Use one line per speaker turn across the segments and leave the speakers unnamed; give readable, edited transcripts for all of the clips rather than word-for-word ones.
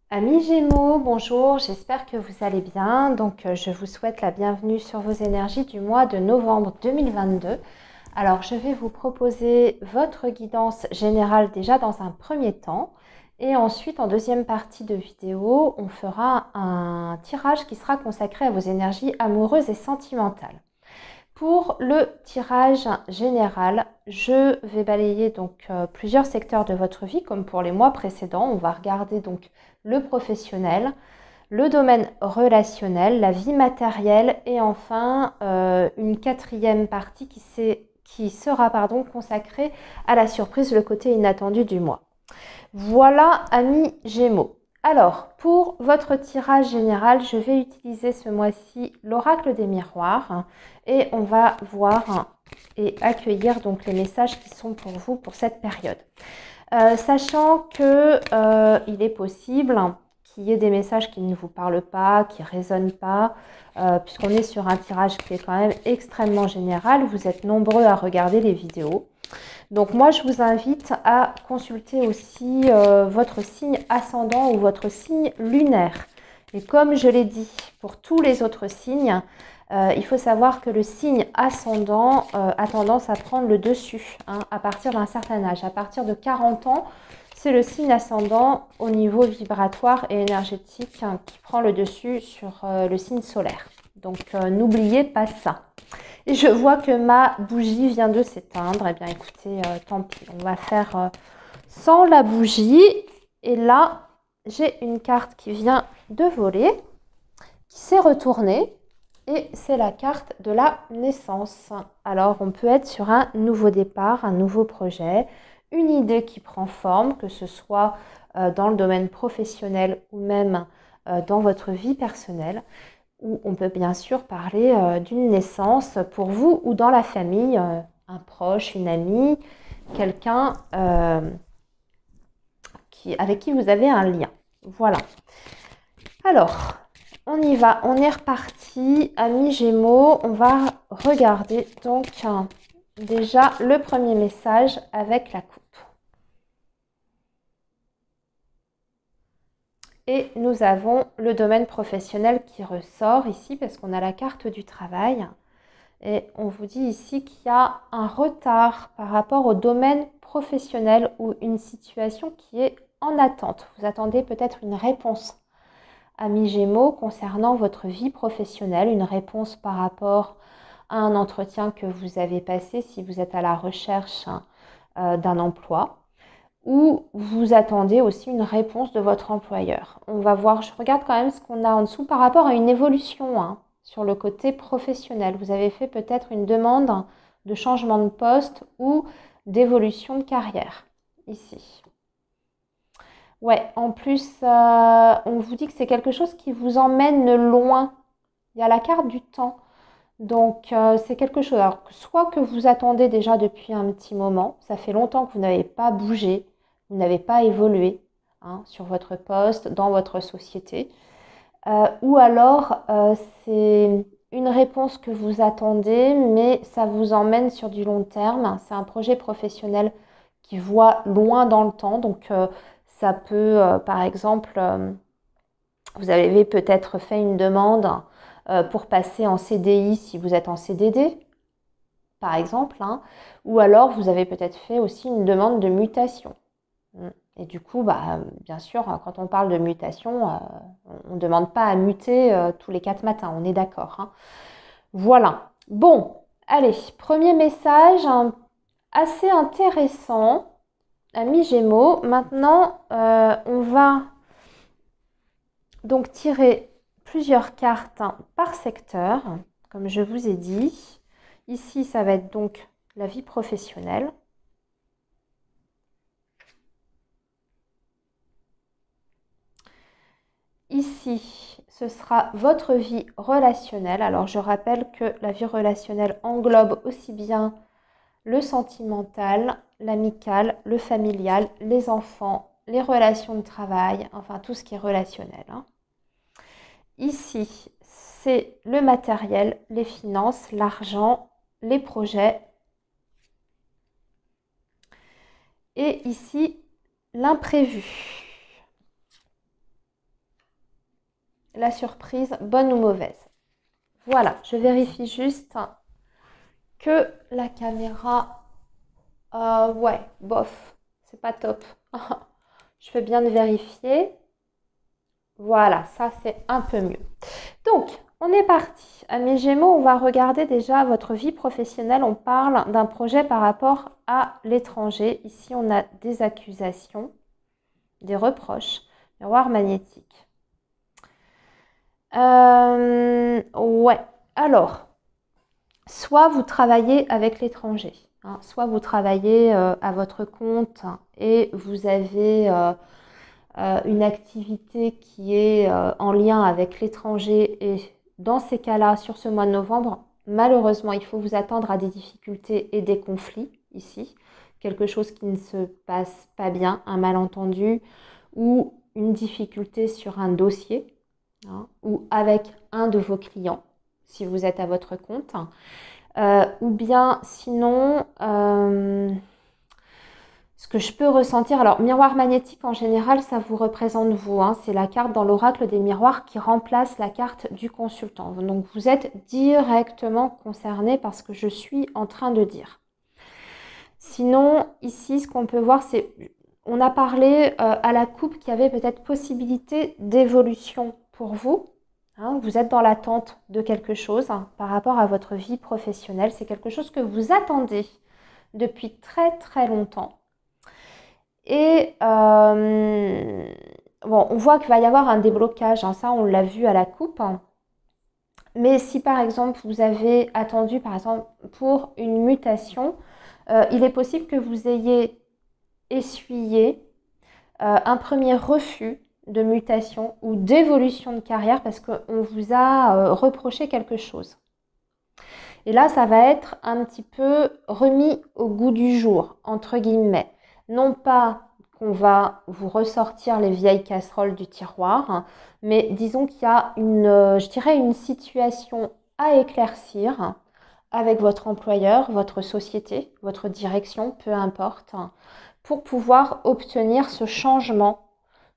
Amis Gémeaux, bonjour, j'espère que vous allez bien. Je vous souhaite la bienvenue sur vos énergies du mois de novembre 2022. Alors, je vais vous proposer votre guidance générale déjà dans un premier temps. Et ensuite, en deuxième partie de vidéo, on fera un tirage qui sera consacré à vos énergies amoureuses et sentimentales. Pour le tirage général, je vais balayer plusieurs secteurs de votre vie, comme pour les mois précédents. On va regarder donc le professionnel, le domaine relationnel, la vie matérielle et enfin une quatrième partie qui sera consacrée à la surprise, le côté inattendu du mois. Voilà, amis Gémeaux. Alors, pour votre tirage général, je vais utiliser ce mois-ci l'oracle des miroirs et on va voir et accueillir donc les messages qui sont pour vous pour cette période. Sachant que il est possible qu'il y ait des messages qui ne vous parlent pas, qui ne résonnent pas, puisqu'on est sur un tirage qui est quand même extrêmement général. Vous êtes nombreux à regarder les vidéos. Donc moi, je vous invite à consulter aussi votre signe ascendant ou votre signe lunaire. Et comme je l'ai dit pour tous les autres signes, il faut savoir que le signe ascendant a tendance à prendre le dessus à partir d'un certain âge. À partir de 40 ans, c'est le signe ascendant au niveau vibratoire et énergétique qui prend le dessus sur le signe solaire. Donc n'oubliez pas ça. Et je vois que ma bougie vient de s'éteindre. Eh bien, écoutez, tant pis. On va faire sans la bougie. Et là, j'ai une carte qui vient de voler, qui s'est retournée. Et c'est la carte de la naissance. Alors, on peut être sur un nouveau départ, un nouveau projet, une idée qui prend forme, que ce soit dans le domaine professionnel ou même dans votre vie personnelle. Où on peut bien sûr parler d'une naissance pour vous ou dans la famille, un proche, une amie, quelqu'un avec qui vous avez un lien. Voilà. Alors, on y va, on est reparti, amis Gémeaux. On va regarder donc déjà le premier message avec la coupe. Et nous avons le domaine professionnel qui ressort ici parce qu'on a la carte du travail. Et on vous dit ici qu'il y a un retard par rapport au domaine professionnel ou une situation qui est en attente. Vous attendez peut-être une réponse, amis Gémeaux, concernant votre vie professionnelle, une réponse par rapport à un entretien que vous avez passé si vous êtes à la recherche d'un emploi. Ou vous attendez aussi une réponse de votre employeur. On va voir, je regarde quand même ce qu'on a en dessous par rapport à une évolution sur le côté professionnel. Vous avez fait peut-être une demande de changement de poste ou d'évolution de carrière, ici. Ouais, en plus, on vous dit que c'est quelque chose qui vous emmène loin. Il y a la carte du temps. Donc, c'est quelque chose, alors, soit que vous attendez déjà depuis un petit moment, ça fait longtemps que vous n'avez pas bougé, vous n'avez pas évolué sur votre poste, dans votre société, ou alors c'est une réponse que vous attendez, mais ça vous emmène sur du long terme. C'est un projet professionnel qui voit loin dans le temps, donc ça peut, par exemple, vous avez peut-être fait une demande pour passer en CDI si vous êtes en CDD, par exemple, ou alors vous avez peut-être fait aussi une demande de mutation. Et du coup, bien sûr, quand on parle de mutation, on ne demande pas à muter tous les 4 matins, on est d'accord. Voilà. Bon, allez, premier message assez intéressant, amis Gémeaux. Maintenant, on va donc tirer plusieurs cartes par secteur, comme je vous ai dit. Ici, ça va être donc la vie professionnelle. Ici, ce sera votre vie relationnelle. Alors, je rappelle que la vie relationnelle englobe aussi bien le sentimental, l'amical, le familial, les enfants, les relations de travail, enfin tout ce qui est relationnel. Ici, c'est le matériel, les finances, l'argent, les projets. Et ici, l'imprévu. la surprise, bonne ou mauvaise. Voilà, je vérifie juste que la caméra, ouais, bof, c'est pas top. Je fais bien de vérifier. Voilà, ça c'est un peu mieux. Donc, on est parti. Amis Gémeaux, on va regarder déjà votre vie professionnelle. On parle d'un projet par rapport à l'étranger. Ici, on a des accusations, des reproches, miroir magnétique. Ouais, alors, soit vous travaillez avec l'étranger, hein, soit vous travaillez à votre compte et vous avez une activité qui est en lien avec l'étranger. Et dans ces cas-là, sur ce mois de novembre, malheureusement, il faut vous attendre à des difficultés et des conflits ici. Quelque chose qui ne se passe pas bien, un malentendu ou une difficulté sur un dossier, hein, ou avec un de vos clients, si vous êtes à votre compte. Ou bien sinon, ce que je peux ressentir, alors miroir magnétique en général, ça vous représente vous, hein, c'est la carte dans l'oracle des miroirs qui remplace la carte du consultant. Donc vous êtes directement concerné par ce que je suis en train de dire. Sinon, ici, ce qu'on peut voir, c'est, on a parlé à la coupe qu'il y avait peut-être possibilité d'évolution pour vous. Hein, vous êtes dans l'attente de quelque chose hein, par rapport à votre vie professionnelle. C'est quelque chose que vous attendez depuis très très longtemps. Et bon, on voit qu'il va y avoir un déblocage, hein, ça on l'a vu à la coupe. Mais si par exemple vous avez attendu par exemple pour une mutation, il est possible que vous ayez essuyé un premier refus de mutation ou d'évolution de carrière parce qu'on vous a reproché quelque chose. Et là, ça va être un petit peu remis au goût du jour, entre guillemets. Non pas qu'on va vous ressortir les vieilles casseroles du tiroir, hein, mais disons qu'il y a je dirais une situation à éclaircir avec votre employeur, votre société, votre direction, peu importe, pour pouvoir obtenir ce changement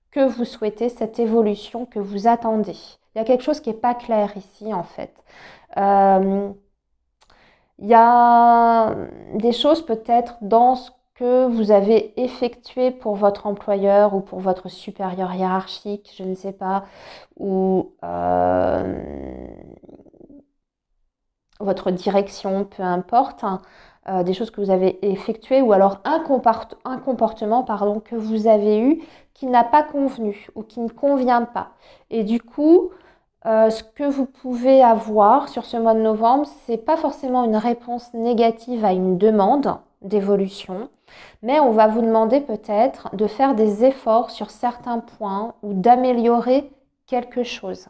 que vous souhaitez, cette évolution que vous attendez. Il y a quelque chose qui n'est pas clair ici, en fait. Il y a des choses peut-être dans ce que vous avez effectué pour votre employeur ou pour votre supérieur hiérarchique, je ne sais pas, ou votre direction, peu importe, hein, des choses que vous avez effectuées ou alors un comportement pardon, que vous avez eu qui n'a pas convenu ou qui ne convient pas. Et du coup, ce que vous pouvez avoir sur ce mois de novembre, ce n'est pas forcément une réponse négative à une demande d'évolution, mais on va vous demander peut-être de faire des efforts sur certains points ou d'améliorer quelque chose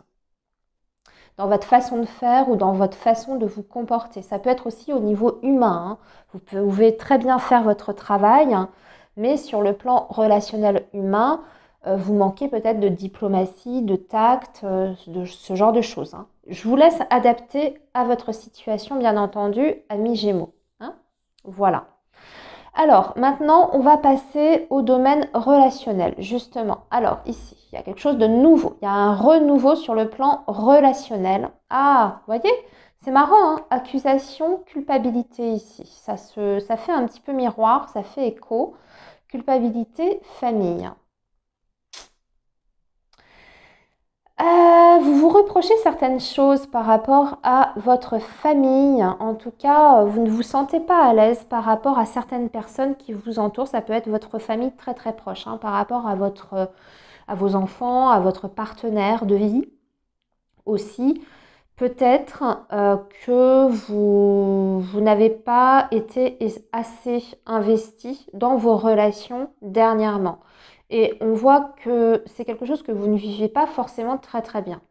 dans votre façon de faire ou dans votre façon de vous comporter. Ça peut être aussi au niveau humain, hein. Vous pouvez très bien faire votre travail, hein, mais sur le plan relationnel humain, vous manquez peut-être de diplomatie, de tact, de ce genre de choses. Hein. Je vous laisse adapter à votre situation, bien entendu, amis Gémeaux. Hein. Voilà. Alors, maintenant, on va passer au domaine relationnel, justement. Alors, ici, il y a quelque chose de nouveau. Il y a un renouveau sur le plan relationnel. Ah, vous voyez, c'est marrant, hein, accusation, culpabilité ici. Ça fait un petit peu miroir, ça fait écho. Culpabilité, famille. Vous vous reprochez certaines choses par rapport à votre famille. En tout cas, vous ne vous sentez pas à l'aise par rapport à certaines personnes qui vous entourent. Ça peut être votre famille très très proche, hein, par rapport à vos enfants, à votre partenaire de vie aussi. Peut-être que vous n'avez pas été assez investi dans vos relations dernièrement. Et on voit que c'est quelque chose que vous ne vivez pas forcément très très bien.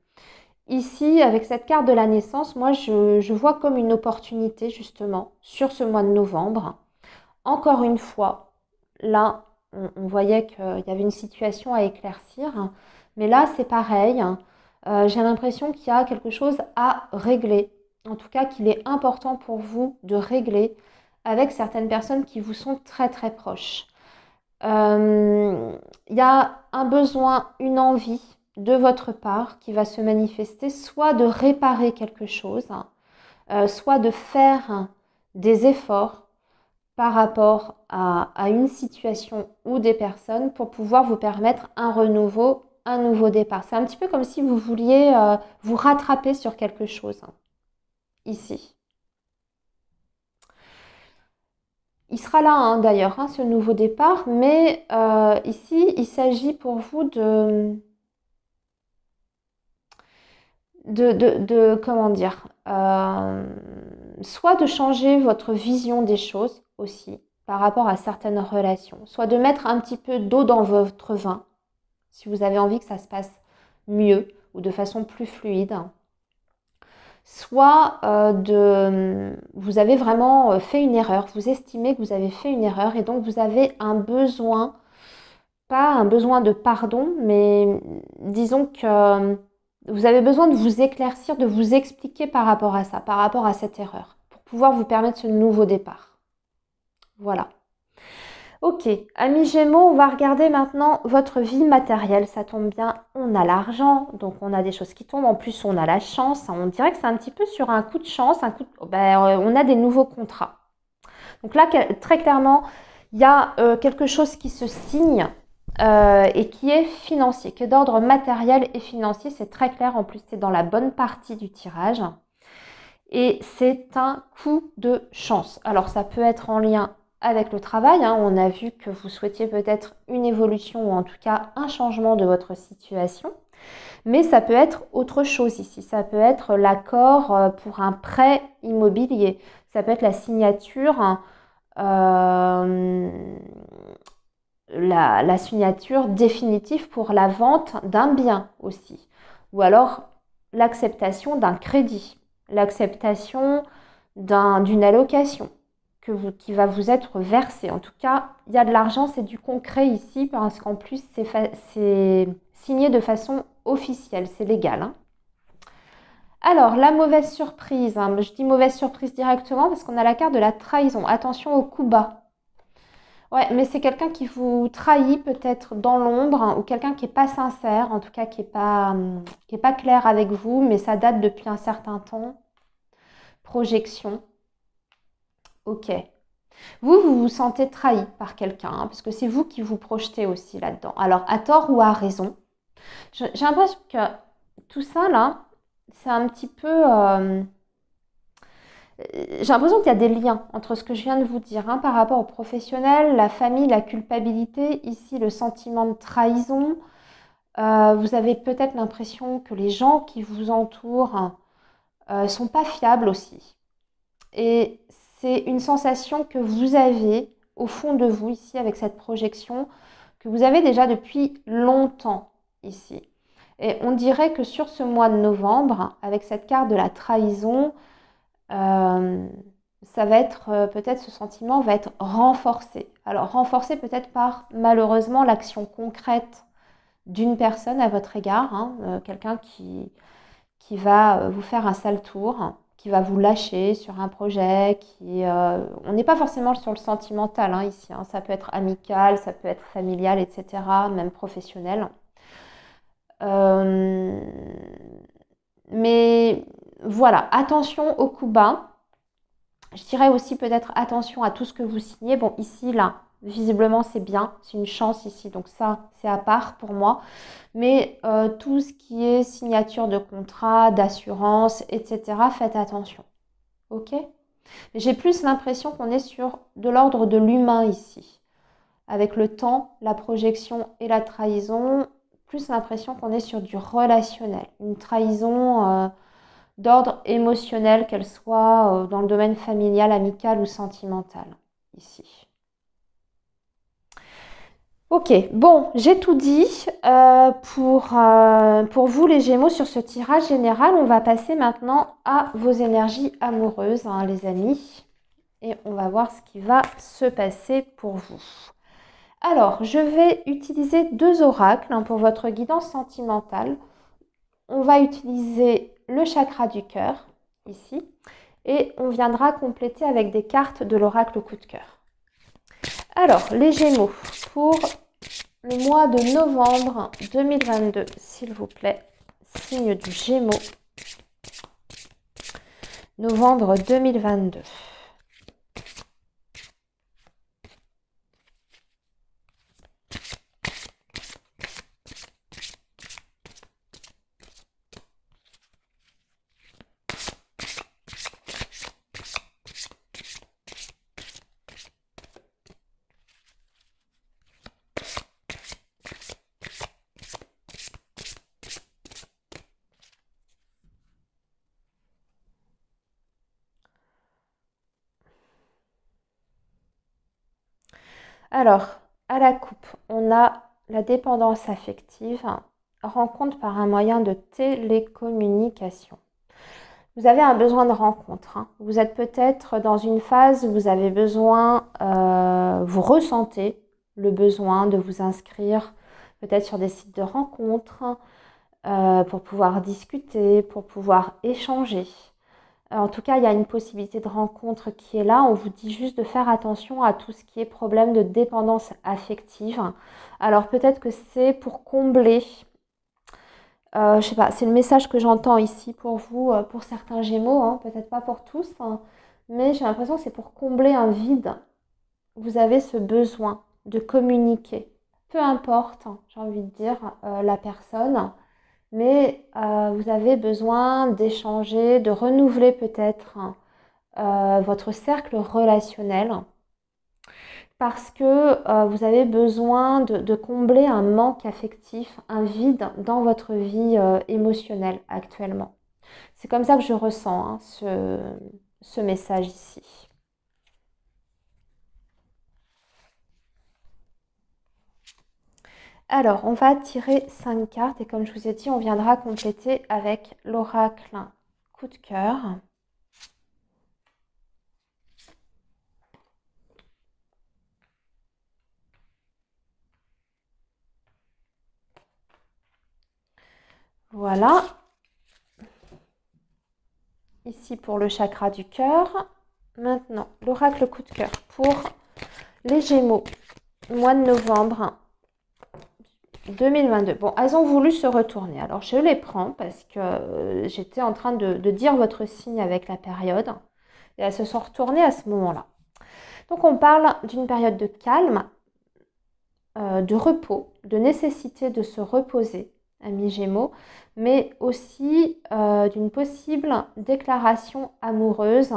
Ici, avec cette carte de la naissance, moi je vois comme une opportunité justement sur ce mois de novembre. Encore une fois, là, on voyait qu'il y avait une situation à éclaircir. Mais là, c'est pareil. J'ai l'impression qu'il y a quelque chose à régler. En tout cas, qu'il est important pour vous de régler avec certaines personnes qui vous sont très très proches. Il y a un besoin, une envie de votre part qui va se manifester, soit de réparer quelque chose, soit de faire des efforts par rapport à une situation ou des personnes pour pouvoir vous permettre un renouveau, un nouveau départ. C'est un petit peu comme si vous vouliez vous rattraper sur quelque chose, ici. Il sera là d'ailleurs, ce nouveau départ, mais ici, il s'agit pour vous comment dire, soit de changer votre vision des choses aussi par rapport à certaines relations, soit de mettre un petit peu d'eau dans votre vin, si vous avez envie que ça se passe mieux ou de façon plus fluide. Soit vous avez vraiment fait une erreur, vous estimez que vous avez fait une erreur et donc vous avez un besoin, pas un besoin de pardon, mais disons que vous avez besoin de vous éclaircir, de vous expliquer par rapport à ça, par rapport à cette erreur, pour pouvoir vous permettre ce nouveau départ. Voilà. Ok, amis Gémeaux, on va regarder maintenant votre vie matérielle. Ça tombe bien, on a l'argent, donc on a des choses qui tombent. En plus, on a la chance. On dirait que c'est un petit peu sur un coup de chance. On a des nouveaux contrats. Donc là, très clairement, il y a quelque chose qui se signe et qui est financier, qui est d'ordre matériel et financier. C'est très clair. En plus, c'est dans la bonne partie du tirage. Et c'est un coup de chance. Alors, ça peut être en lien avec le travail, on a vu que vous souhaitiez peut-être une évolution ou en tout cas un changement de votre situation. Mais ça peut être autre chose ici. Ça peut être l'accord pour un prêt immobilier. Ça peut être la signature, la signature définitive pour la vente d'un bien aussi. Ou alors l'acceptation d'un crédit, l'acceptation d'une allocation qui va vous être versé. En tout cas, il y a de l'argent, c'est du concret ici, parce qu'en plus, c'est signé de façon officielle, c'est légal. Alors, la mauvaise surprise, je dis mauvaise surprise directement parce qu'on a la carte de la trahison. Attention au coup bas. Ouais, mais c'est quelqu'un qui vous trahit peut-être dans l'ombre, ou quelqu'un qui n'est pas sincère, en tout cas qui n'est pas clair avec vous, mais ça date depuis un certain temps. Projection. Ok. Vous vous sentez trahi par quelqu'un, parce que c'est vous qui vous projetez aussi là-dedans. Alors, à tort ou à raison. J'ai l'impression que tout ça, là, c'est un petit peu... j'ai l'impression qu'il y a des liens entre ce que je viens de vous dire par rapport au professionnel, la famille, la culpabilité, ici le sentiment de trahison. Vous avez peut-être l'impression que les gens qui vous entourent sont pas fiables aussi. Et c'est une sensation que vous avez au fond de vous ici avec cette projection, que vous avez déjà depuis longtemps ici. Et on dirait que sur ce mois de novembre, avec cette carte de la trahison, ça va être, peut-être ce sentiment va être renforcé. Alors renforcé peut-être par malheureusement l'action concrète d'une personne à votre égard, quelqu'un qui va vous faire un sale tour, qui va vous lâcher sur un projet, on n'est pas forcément sur le sentimental ici, ça peut être amical, ça peut être familial, etc., même professionnel. Mais voilà, attention au coup bas. Je dirais aussi peut-être attention à tout ce que vous signez. Bon, ici, là, visiblement, c'est bien. C'est une chance ici. Donc ça, c'est à part pour moi. Mais tout ce qui est signature de contrat, d'assurance, etc., faites attention. Ok? J'ai plus l'impression qu'on est sur de l'ordre de l'humain ici. Avec le temps, la projection et la trahison, plus l'impression qu'on est sur du relationnel. Une trahison d'ordre émotionnel, qu'elle soit dans le domaine familial, amical ou sentimental, ici. Ok, bon, j'ai tout dit pour vous les Gémeaux sur ce tirage général. On va passer maintenant à vos énergies amoureuses, les amis. Et on va voir ce qui va se passer pour vous. Alors, je vais utiliser 2 oracles pour votre guidance sentimentale. On va utiliser le chakra du cœur, ici, et on viendra compléter avec des cartes de l'oracle coup de cœur. Alors, les Gémeaux, pour le mois de novembre 2022, s'il vous plaît. Signe du Gémeaux. Novembre 2022. Alors, à la coupe, on a la dépendance affective, rencontre par un moyen de télécommunication. Vous avez un besoin de rencontre. Vous êtes peut-être dans une phase où vous avez besoin, vous ressentez le besoin de vous inscrire peut-être sur des sites de rencontres pour pouvoir discuter, pour pouvoir échanger. En tout cas, il y a une possibilité de rencontre qui est là. On vous dit juste de faire attention à tout ce qui est problème de dépendance affective. Alors peut-être que c'est pour combler, je sais pas, c'est le message que j'entends ici pour vous, pour certains Gémeaux, peut-être pas pour tous, mais j'ai l'impression que c'est pour combler un vide. Vous avez ce besoin de communiquer. Peu importe, j'ai envie de dire, la personne. Mais vous avez besoin d'échanger, de renouveler peut-être votre cercle relationnel parce que vous avez besoin de combler un manque affectif, un vide dans votre vie émotionnelle actuellement. C'est comme ça que je ressens ce message ici. Alors, on va tirer 5 cartes et comme je vous ai dit, on viendra compléter avec l'oracle coup de cœur. Voilà. Ici pour le chakra du cœur. Maintenant, l'oracle coup de cœur pour les Gémeaux, mois de novembre 2022. Bon, elles ont voulu se retourner. Alors, je les prends parce que j'étais en train de dire votre signe avec la période. Et elles se sont retournées à ce moment-là. Donc, on parle d'une période de calme, de repos, de nécessité de se reposer, amis Gémeaux, mais aussi d'une possible déclaration amoureuse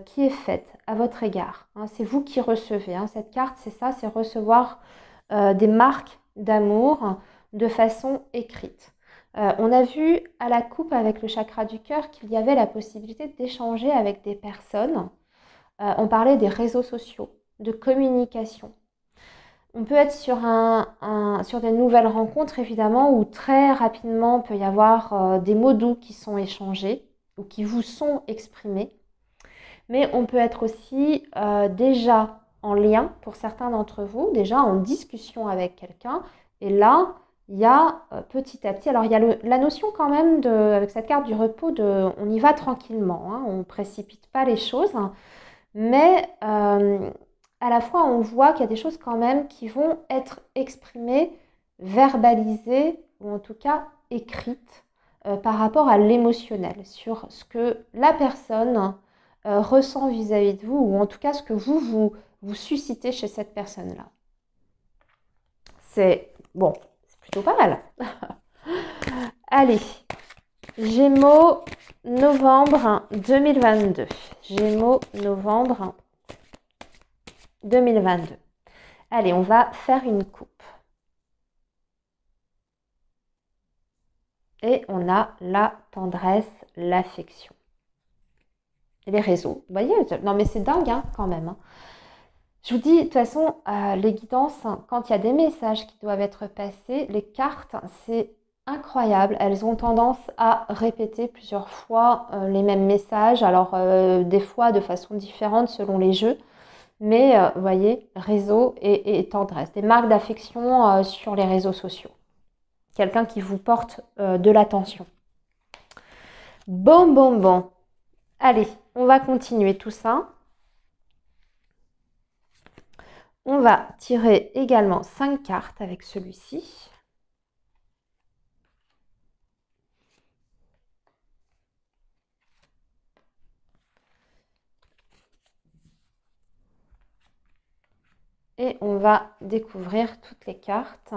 qui est faite à votre égard. C'est vous qui recevez. Cette carte, c'est ça, c'est recevoir des marques d'amour de façon écrite. On a vu à la coupe avec le chakra du cœur qu'il y avait la possibilité d'échanger avec des personnes. On parlait des réseaux sociaux, de communication. On peut être sur des nouvelles rencontres, évidemment, où très rapidement, il peut y avoir des mots doux qui sont échangés ou qui vous sont exprimés. Mais on peut être aussi déjà en lien, pour certains d'entre vous, déjà en discussion avec quelqu'un. Et là, il y a petit à petit, alors il y a la notion quand même, avec cette carte du repos, on y va tranquillement, on ne précipite pas les choses. Mais à la fois, on voit qu'il y a des choses quand même qui vont être exprimées, verbalisées, ou en tout cas écrites, par rapport à l'émotionnel, sur ce que la personne ressent vis-à-vis de vous, ou en tout cas ce que vous suscitez chez cette personne-là. C'est bon, c'est plutôt pas mal. Allez, Gémeaux, novembre 2022. Gémeaux, novembre 2022. Allez, on va faire une coupe. Et on a la tendresse, l'affection. Et les réseaux. Vous voyez, non mais c'est dingue quand même. Je vous dis, de toute façon, les guidances, quand il y a des messages qui doivent être passés, les cartes, c'est incroyable. Elles ont tendance à répéter plusieurs fois les mêmes messages. Alors, des fois de façon différente selon les jeux. Mais vous voyez, réseau et tendresse. Des marques d'affection sur les réseaux sociaux. Quelqu'un qui vous porte de l'attention. Bon. Allez, on va continuer tout ça. On va tirer également 5 cartes avec celui-ci. Et on va découvrir toutes les cartes.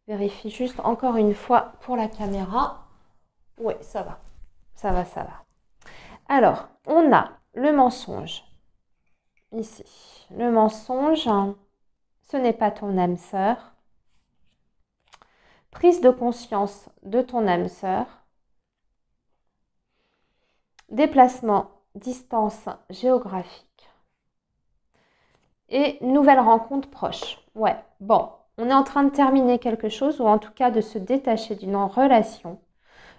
Vérifie juste encore une fois pour la caméra. Oui, ça va. Ça va, ça va. Alors, on a le mensonge. Ici. Le mensonge, ce n'est pas ton âme sœur. Prise de conscience de ton âme sœur. Déplacement, distance géographique. Et nouvelle rencontre proche. Ouais, bon, on est en train de terminer quelque chose ou en tout cas de se détacher d'une relation.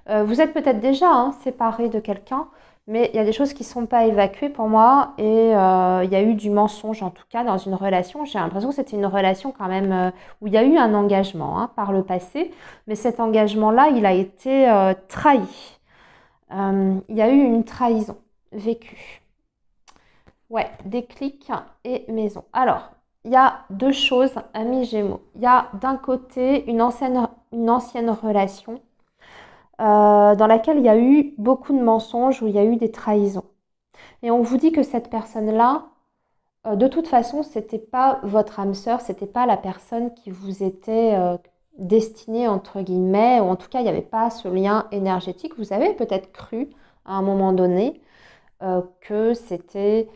Vous êtes peut-être déjà séparé de quelqu'un, mais il y a des choses qui ne sont pas évacuées pour moi et il y a eu du mensonge en tout cas dans une relation. J'ai l'impression que c'était une relation quand même où il y a eu un engagement par le passé, mais cet engagement-là, il a été trahi. Il y a eu une trahison vécue. Ouais, déclic et maison. Alors, il y a deux choses, amis Gémeaux. Il y a d'un côté une ancienne relation dans laquelle il y a eu beaucoup de mensonges, où il y a eu des trahisons. Et on vous dit que cette personne-là, de toute façon, c'était pas votre âme sœur, c'était pas la personne qui vous était destinée, entre guillemets, ou en tout cas, il n'y avait pas ce lien énergétique. Vous avez peut-être cru à un moment donné que c'était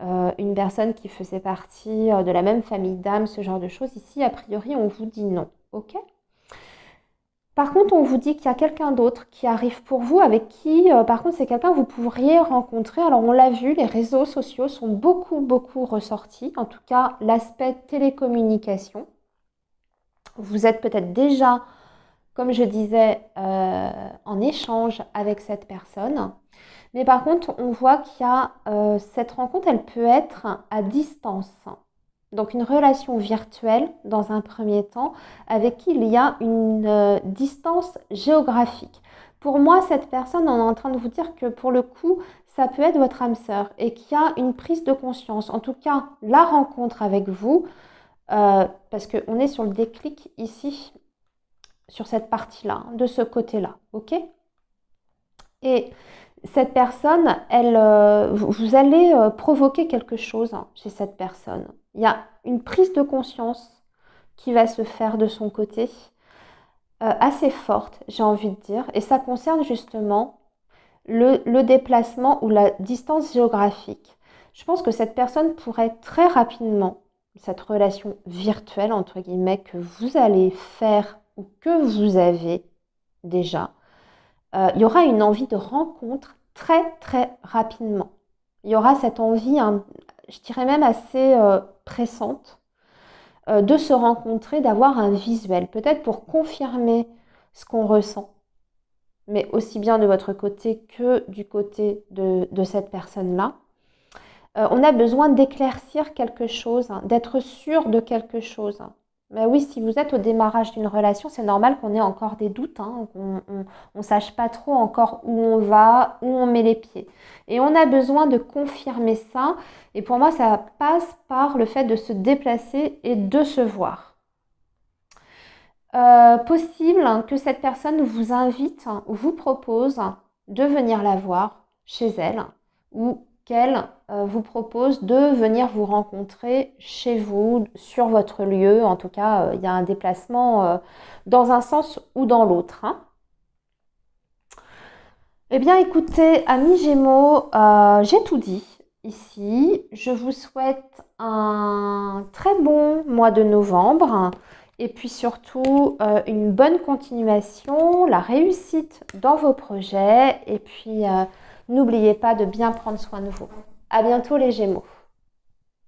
une personne qui faisait partie de la même famille d'âmes, ce genre de choses. Ici, a priori, on vous dit non. Ok ? Par contre, on vous dit qu'il y a quelqu'un d'autre qui arrive pour vous, avec qui, par contre, c'est quelqu'un que vous pourriez rencontrer. Alors, on l'a vu, les réseaux sociaux sont beaucoup ressortis. En tout cas, l'aspect télécommunication. Vous êtes peut-être déjà, comme je disais, en échange avec cette personne. Mais par contre, on voit qu'il y a cette rencontre, elle peut être à distance. Donc une relation virtuelle dans un premier temps avec qui il y a une distance géographique. Pour moi, cette personne, on est en train de vous dire que pour le coup, ça peut être votre âme sœur et qu'il y a une prise de conscience. En tout cas, la rencontre avec vous, parce qu'on est sur le déclic ici, sur cette partie-là, de ce côté-là. Ok ? Et cette personne, vous allez provoquer quelque chose chez cette personne. Il y a une prise de conscience qui va se faire de son côté, assez forte, j'ai envie de dire. Et ça concerne justement le déplacement ou la distance géographique. Je pense que cette personne pourrait très rapidement, cette relation virtuelle, entre guillemets, que vous allez faire ou que vous avez déjà, il y aura une envie de rencontre très rapidement. Il y aura cette envie, je dirais même assez pressante, de se rencontrer, d'avoir un visuel, peut-être pour confirmer ce qu'on ressent, mais aussi bien de votre côté que du côté de cette personne-là. On a besoin d'éclaircir quelque chose, d'être sûr de quelque chose. Mais oui, si vous êtes au démarrage d'une relation, c'est normal qu'on ait encore des doutes, qu'on ne sache pas trop encore où on va, où on met les pieds. Et on a besoin de confirmer ça. Et pour moi, ça passe par le fait de se déplacer et de se voir. Possible que cette personne vous invite ou vous propose de venir la voir chez elle ou qu'elle vous propose de venir vous rencontrer chez vous, sur votre lieu. En tout cas, il y a un déplacement dans un sens ou dans l'autre. Eh bien, écoutez, amis Gémeaux, j'ai tout dit ici. Je vous souhaite un très bon mois de novembre et puis surtout une bonne continuation, la réussite dans vos projets et puis n'oubliez pas de bien prendre soin de vous. À bientôt les Gémeaux.